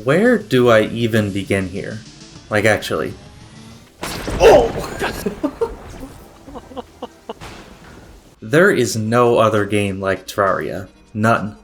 Where do I even begin here? Like, actually. Oh! There is no other game like Terraria. None.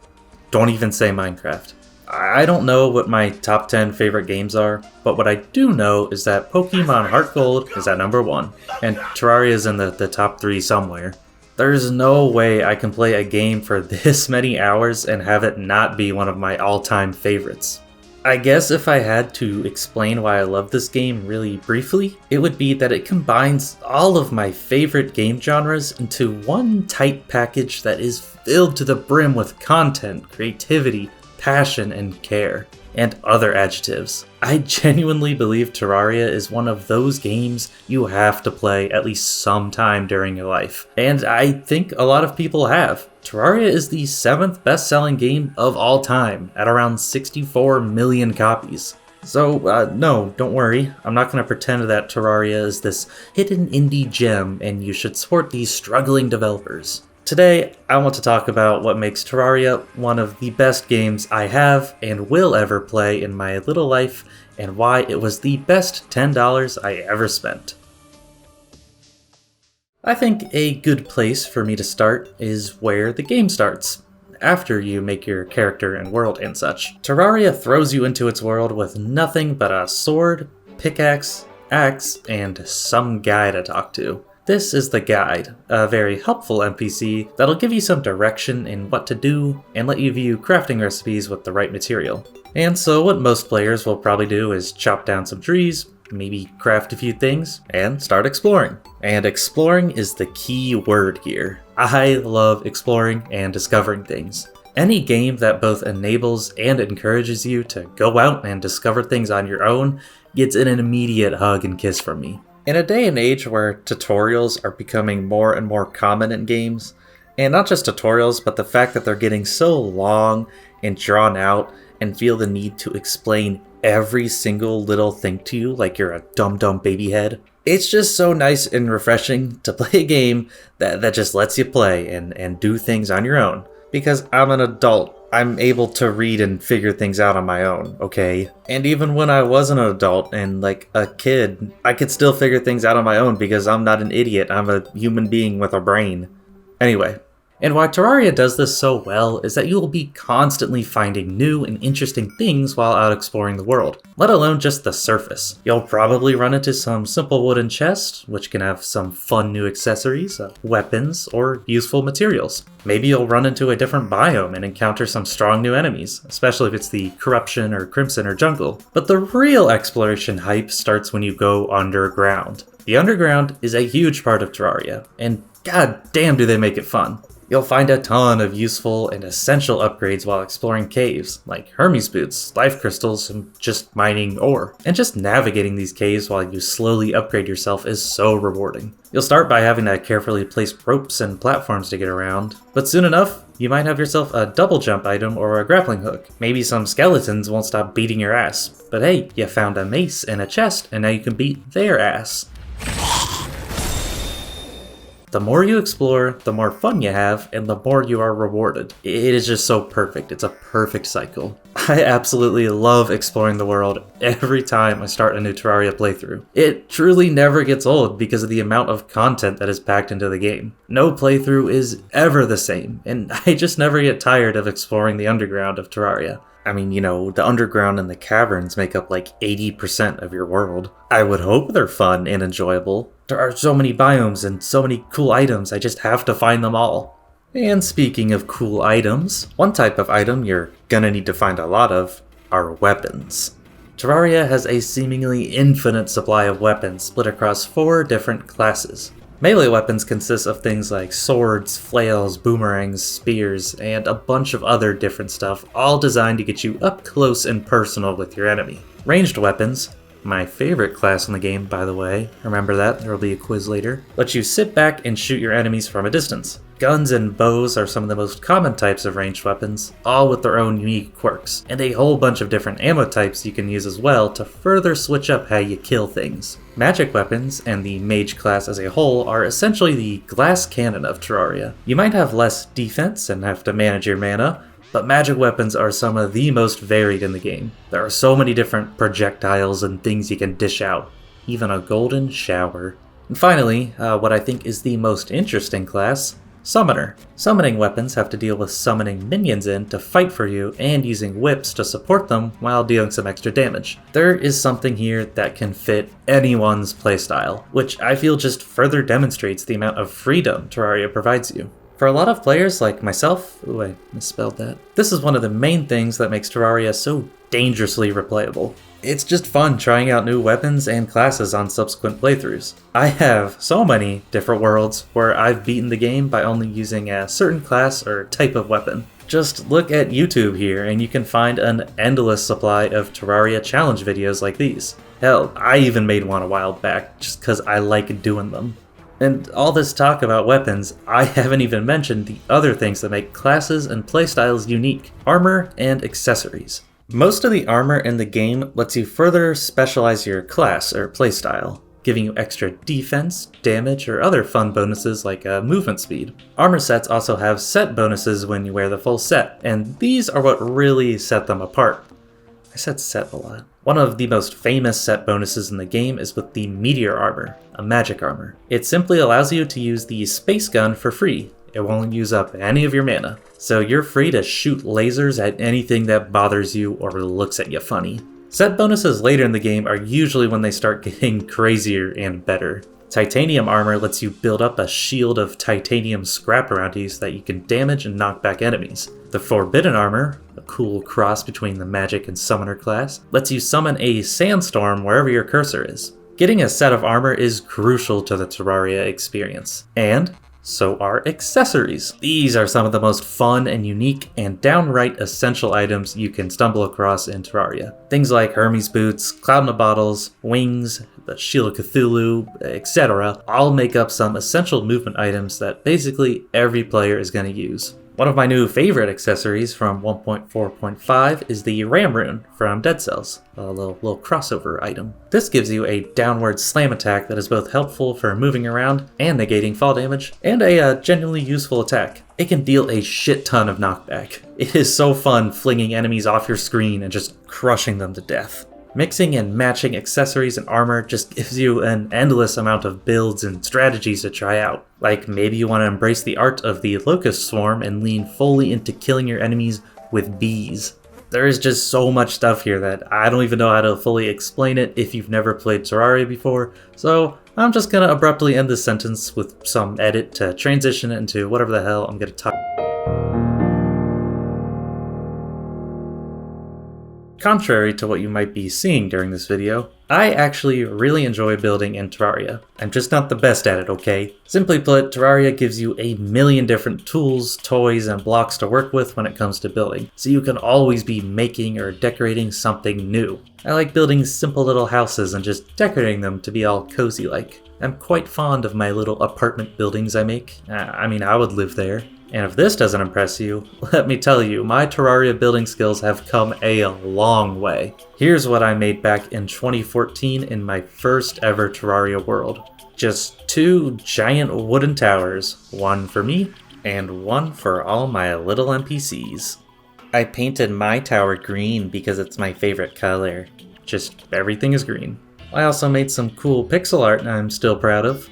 Don't even say Minecraft. I don't know what my top 10 favorite games are, but what I do know is that Pokemon Heart Gold is at number 1, and Terraria is in the top 3 somewhere. There's no way I can play a game for this many hours and have it not be one of my all-time favorites. I guess if I had to explain why I love this game really briefly, it would be that it combines all of my favorite game genres into one tight package that is filled to the brim with content, creativity, passion, and care, and other adjectives. I genuinely believe Terraria is one of those games you have to play at least sometime during your life, and I think a lot of people have. Terraria is the 7th best-selling game of all time, at around 64 million copies. So, no, don't worry, I'm not going to pretend that Terraria is this hidden indie gem and you should support these struggling developers. Today, I want to talk about what makes Terraria one of the best games I have and will ever play in my little life, and why it was the best $10 I ever spent. I think a good place for me to start is where the game starts, after you make your character and world and such. Terraria throws you into its world with nothing but a sword, pickaxe, axe, and some guy to talk to. This is the guide, a very helpful NPC that'll give you some direction in what to do and let you view crafting recipes with the right material. And so what most players will probably do is chop down some trees, maybe craft a few things, and start exploring. And exploring is the key word here. I love exploring and discovering things. Any game that both enables and encourages you to go out and discover things on your own gets an immediate hug and kiss from me. In a day and age where tutorials are becoming more and more common in games, and not just tutorials, but the fact that they're getting so long and drawn out and feel the need to explain every single little thing to you like you're a dumb baby head, it's just so nice and refreshing to play a game that just lets you play and do things on your own. Because I'm an adult, I'm able to read and figure things out on my own, okay? And even when I wasn't an adult and like a kid, I could still figure things out on my own because I'm not an idiot, I'm a human being with a brain. Anyway, and why Terraria does this so well is that you will be constantly finding new and interesting things while out exploring the world, let alone just the surface. You'll probably run into some simple wooden chests, which can have some fun new accessories, weapons, or useful materials. Maybe you'll run into a different biome and encounter some strong new enemies, especially if it's the Corruption or Crimson or Jungle. But the real exploration hype starts when you go underground. The underground is a huge part of Terraria, and god damn do they make it fun. You'll find a ton of useful and essential upgrades while exploring caves, like Hermes boots, life crystals, and just mining ore. And just navigating these caves while you slowly upgrade yourself is so rewarding. You'll start by having to carefully place ropes and platforms to get around, but soon enough, you might have yourself a double jump item or a grappling hook. Maybe some skeletons won't stop beating your ass, but hey, you found a mace and a chest, and now you can beat their ass. The more you explore, the more fun you have, and the more you are rewarded. It is just so perfect. It's a perfect cycle. I absolutely love exploring the world every time I start a new Terraria playthrough. It truly never gets old because of the amount of content that is packed into the game. No playthrough is ever the same, and I just never get tired of exploring the underground of Terraria. I mean, you know, the underground and the caverns make up like 80% of your world. I would hope they're fun and enjoyable. There are so many biomes and so many cool items, I just have to find them all. And speaking of cool items, one type of item you're gonna need to find a lot of are weapons. Terraria has a seemingly infinite supply of weapons split across 4 different classes. Melee weapons consist of things like swords, flails, boomerangs, spears, and a bunch of other different stuff, all designed to get you up close and personal with your enemy. Ranged weapons, my favorite class in the game by the way, remember that, there will be a quiz later, let you sit back and shoot your enemies from a distance. Guns and bows are some of the most common types of ranged weapons, all with their own unique quirks, and a whole bunch of different ammo types you can use as well to further switch up how you kill things. Magic weapons, and the mage class as a whole, are essentially the glass cannon of Terraria. You might have less defense and have to manage your mana, But magic weapons are some of the most varied in the game. There are so many different projectiles and things you can dish out, even a golden shower. And finally, what I think is the most interesting class, Summoner. Summoning weapons have to deal with summoning minions in to fight for you and using whips to support them while dealing some extra damage. There is something here that can fit anyone's playstyle, which I feel just further demonstrates the amount of freedom Terraria provides you. For a lot of players like myself, ooh, I misspelled that, this is one of the main things that makes Terraria so dangerously replayable. It's just fun trying out new weapons and classes on subsequent playthroughs. I have so many different worlds where I've beaten the game by only using a certain class or type of weapon. Just look at YouTube here and you can find an endless supply of Terraria challenge videos like these. Hell, I even made one a while back just because I like doing them. And all this talk about weapons, I haven't even mentioned the other things that make classes and playstyles unique: armor and accessories. Most of the armor in the game lets you further specialize your class or playstyle, giving you extra defense, damage, or other fun bonuses like movement speed. Armor sets also have set bonuses when you wear the full set, and these are what really set them apart. I said set a lot. One of the most famous set bonuses in the game is with the Meteor Armor, a magic armor. It simply allows you to use the Space Gun for free. It won't use up any of your mana, so you're free to shoot lasers at anything that bothers you or looks at you funny. Set bonuses later in the game are usually when they start getting crazier and better. Titanium armor lets you build up a shield of titanium scrap around you so that you can damage and knock back enemies. The Forbidden armor, a cool cross between the magic and summoner class, lets you summon a sandstorm wherever your cursor is. Getting a set of armor is crucial to the Terraria experience. And so are accessories. These are some of the most fun and unique and downright essential items you can stumble across in Terraria. Things like Hermes boots, cloud in the bottles, wings, the Shield of Cthulhu, etc. all make up some essential movement items that basically every player is going to use. One of my new favorite accessories from 1.4.5 is the Ram Rune from Dead Cells, a little crossover item. This gives you a downward slam attack that is both helpful for moving around and negating fall damage, and a genuinely useful attack. It can deal a shit ton of knockback. It is so fun flinging enemies off your screen and just crushing them to death. Mixing and matching accessories and armor just gives you an endless amount of builds and strategies to try out. Like maybe you want to embrace the art of the Locust Swarm and lean fully into killing your enemies with bees. There is just so much stuff here that I don't even know how to fully explain it if you've never played Terraria before, so I'm just gonna abruptly end this sentence with some edit to transition it into whatever the hell I'm gonna talk. Contrary to what you might be seeing during this video, I actually really enjoy building in Terraria. I'm just not the best at it, okay? Simply put, Terraria gives you a million different tools, toys, and blocks to work with when it comes to building, so you can always be making or decorating something new. I like building simple little houses and just decorating them to be all cozy like. I'm quite fond of my little apartment buildings I make. I mean, I would live there. And if this doesn't impress you, let me tell you, my Terraria building skills have come a long way. Here's what I made back in 2014 in my first ever Terraria world. Just 2 giant wooden towers, one for me, and one for all my little NPCs. I painted my tower green because it's my favorite color. Just everything is green. I also made some cool pixel art I'm still proud of.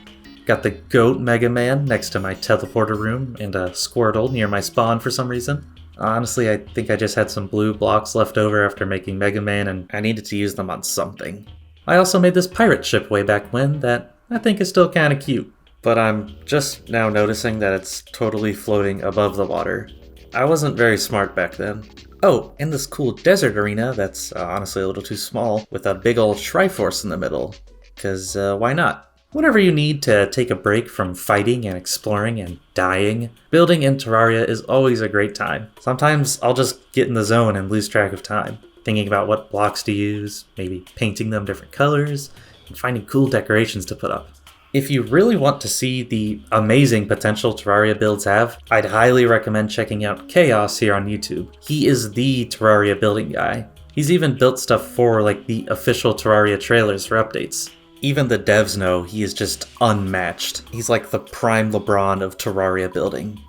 Got the goat Mega Man next to my teleporter room and a Squirtle near my spawn for some reason. Honestly, I think I just had some blue blocks left over after making Mega Man and I needed to use them on something. I also made this pirate ship way back when that I think is still kinda cute, but I'm just now noticing that it's totally floating above the water. I wasn't very smart back then. Oh, and this cool desert arena that's honestly a little too small with a big old Triforce in the middle, 'cause why not? Whenever you need to take a break from fighting and exploring and dying, building in Terraria is always a great time. Sometimes I'll just get in the zone and lose track of time, thinking about what blocks to use, maybe painting them different colors, and finding cool decorations to put up. If you really want to see the amazing potential Terraria builds have, I'd highly recommend checking out Chaos here on YouTube. He is the Terraria building guy. He's even built stuff for like the official Terraria trailers for updates. Even the devs know he is just unmatched. He's like the prime LeBron of Terraria building.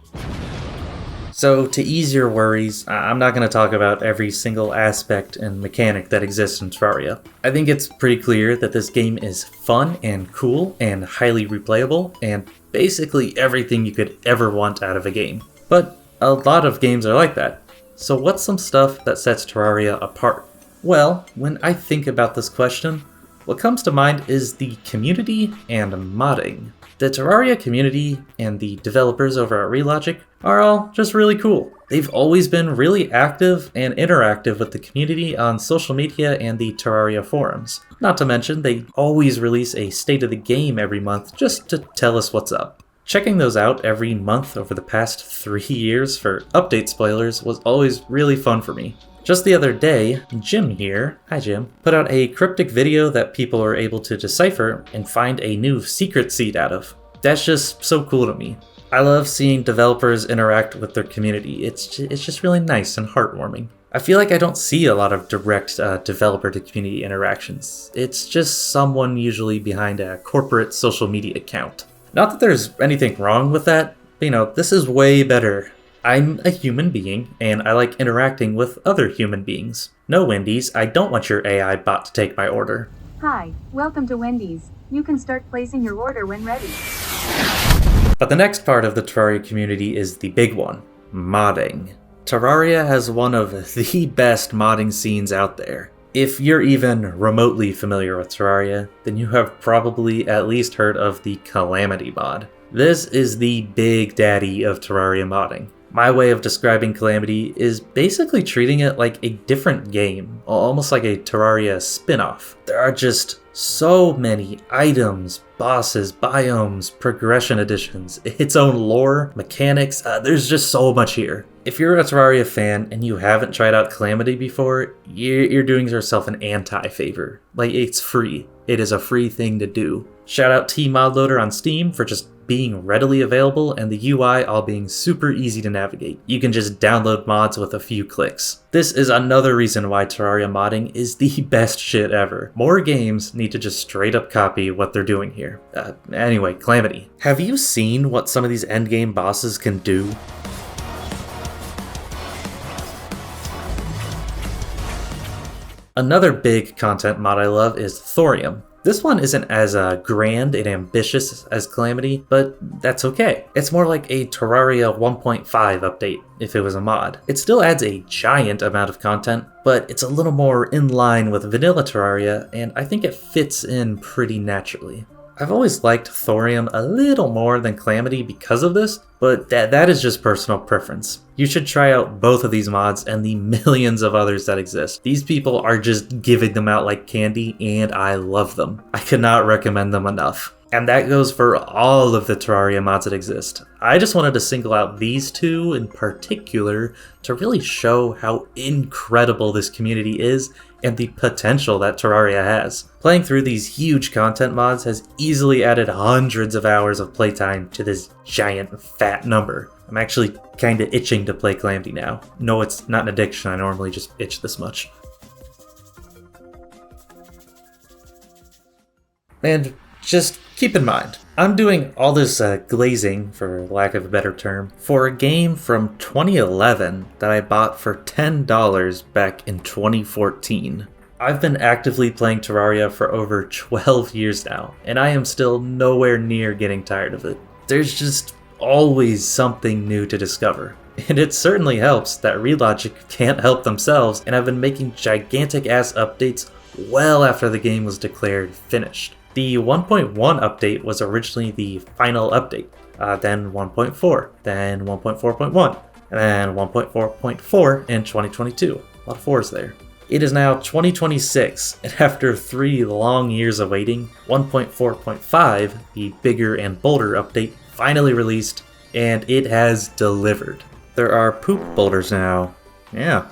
So to ease your worries, I'm not going to talk about every single aspect and mechanic that exists in Terraria. I think it's pretty clear that this game is fun and cool and highly replayable, and basically everything you could ever want out of a game. But a lot of games are like that. So what's some stuff that sets Terraria apart? Well, when I think about this question, what comes to mind is the community and modding. The Terraria community and the developers over at Relogic are all just really cool. They've always been really active and interactive with the community on social media and the Terraria forums. Not to mention, they always release a state of the game every month just to tell us what's up. Checking those out every month over the past 3 years for update spoilers was always really fun for me. Just the other day, Jim here, hi Jim, put out a cryptic video that people were able to decipher and find a new secret seed out of. That's just so cool to me. I love seeing developers interact with their community. It's just really nice and heartwarming. I feel like I don't see a lot of direct developer to community interactions. It's just someone usually behind a corporate social media account. Not that there's anything wrong with that, but this is way better. I'm a human being, and I like interacting with other human beings. No, Wendy's, I don't want your AI bot to take my order. Hi, welcome to Wendy's. You can start placing your order when ready. But the next part of the Terraria community is the big one, modding. Terraria has one of the best modding scenes out there. If you're even remotely familiar with Terraria, then you have probably at least heard of the Calamity mod. This is the big daddy of Terraria modding. My way of describing Calamity is basically treating it like a different game, almost like a Terraria spin-off. There are just so many items, bosses, biomes, progression additions, its own lore, mechanics, there's just so much here. If you're a Terraria fan and you haven't tried out Calamity before, you're doing yourself an anti-favor. Like, it's free. It is a free thing to do. Shout out T-Modloader on Steam for just being readily available and the UI all being super easy to navigate. You can just download mods with a few clicks. This is another reason why Terraria modding is the best shit ever. More games need to just straight up copy what they're doing here. Anyway, Calamity. Have you seen what some of these endgame bosses can do? Another big content mod I love is Thorium. This one isn't as grand and ambitious as Calamity, but that's okay. It's more like a Terraria 1.5 update if it was a mod. It still adds a giant amount of content, but it's a little more in line with vanilla Terraria, and I think it fits in pretty naturally. I've always liked Thorium a little more than Calamity because of this, but that is just personal preference. You should try out both of these mods and the millions of others that exist. These people are just giving them out like candy, and I love them. I cannot recommend them enough. And that goes for all of the Terraria mods that exist. I just wanted to single out these two in particular to really show how incredible this community is and the potential that Terraria has. Playing through these huge content mods has easily added hundreds of hours of playtime to this giant fat number. I'm actually kinda itching to play Calamity now. No, it's not an addiction, I normally just itch this much. And just keep in mind, I'm doing all this glazing, for lack of a better term, for a game from 2011 that I bought for $10 back in 2014. I've been actively playing Terraria for over 12 years now, and I am still nowhere near getting tired of it. There's just always something new to discover. And it certainly helps that Relogic can't help themselves and have been making gigantic ass updates well after the game was declared finished. The 1.1 update was originally the final update, then 1.4, then 1.4.1, and then 1.4.4 in 2022. A lot of 4s there. It is now 2026, and after 3 long years of waiting, 1.4.5, the bigger and bolder update, finally released, and it has delivered. There are poop boulders now. Yeah,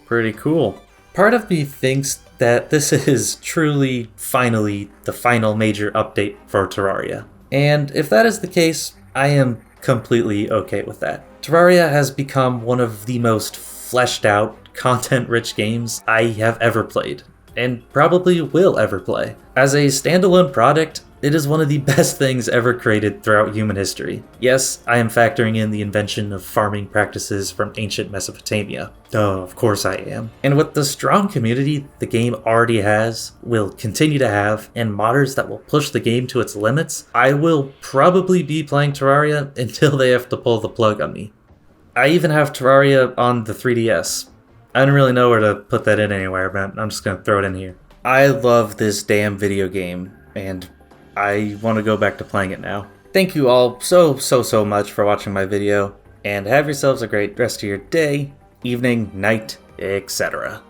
pretty cool. Part of me thinks that this is truly, finally, the final major update for Terraria. And if that is the case, I am completely okay with that. Terraria has become one of the most fleshed out, content-rich games I have ever played, and probably will ever play. As a standalone product, It is one of the best things ever created throughout human history. Yes, I am factoring in the invention of farming practices from ancient Mesopotamia. Oh, of course I am. And with the strong community the game already has, will continue to have, and modders that will push the game to its limits, I will probably be playing Terraria until they have to pull the plug on me. I even have Terraria on the 3DS. I don't really know where to put that in anywhere, but I'm just gonna throw it in here. I love this damn video game, and I want to go back to playing it now. Thank you all so much for watching my video, and have yourselves a great rest of your day, evening, night, etc.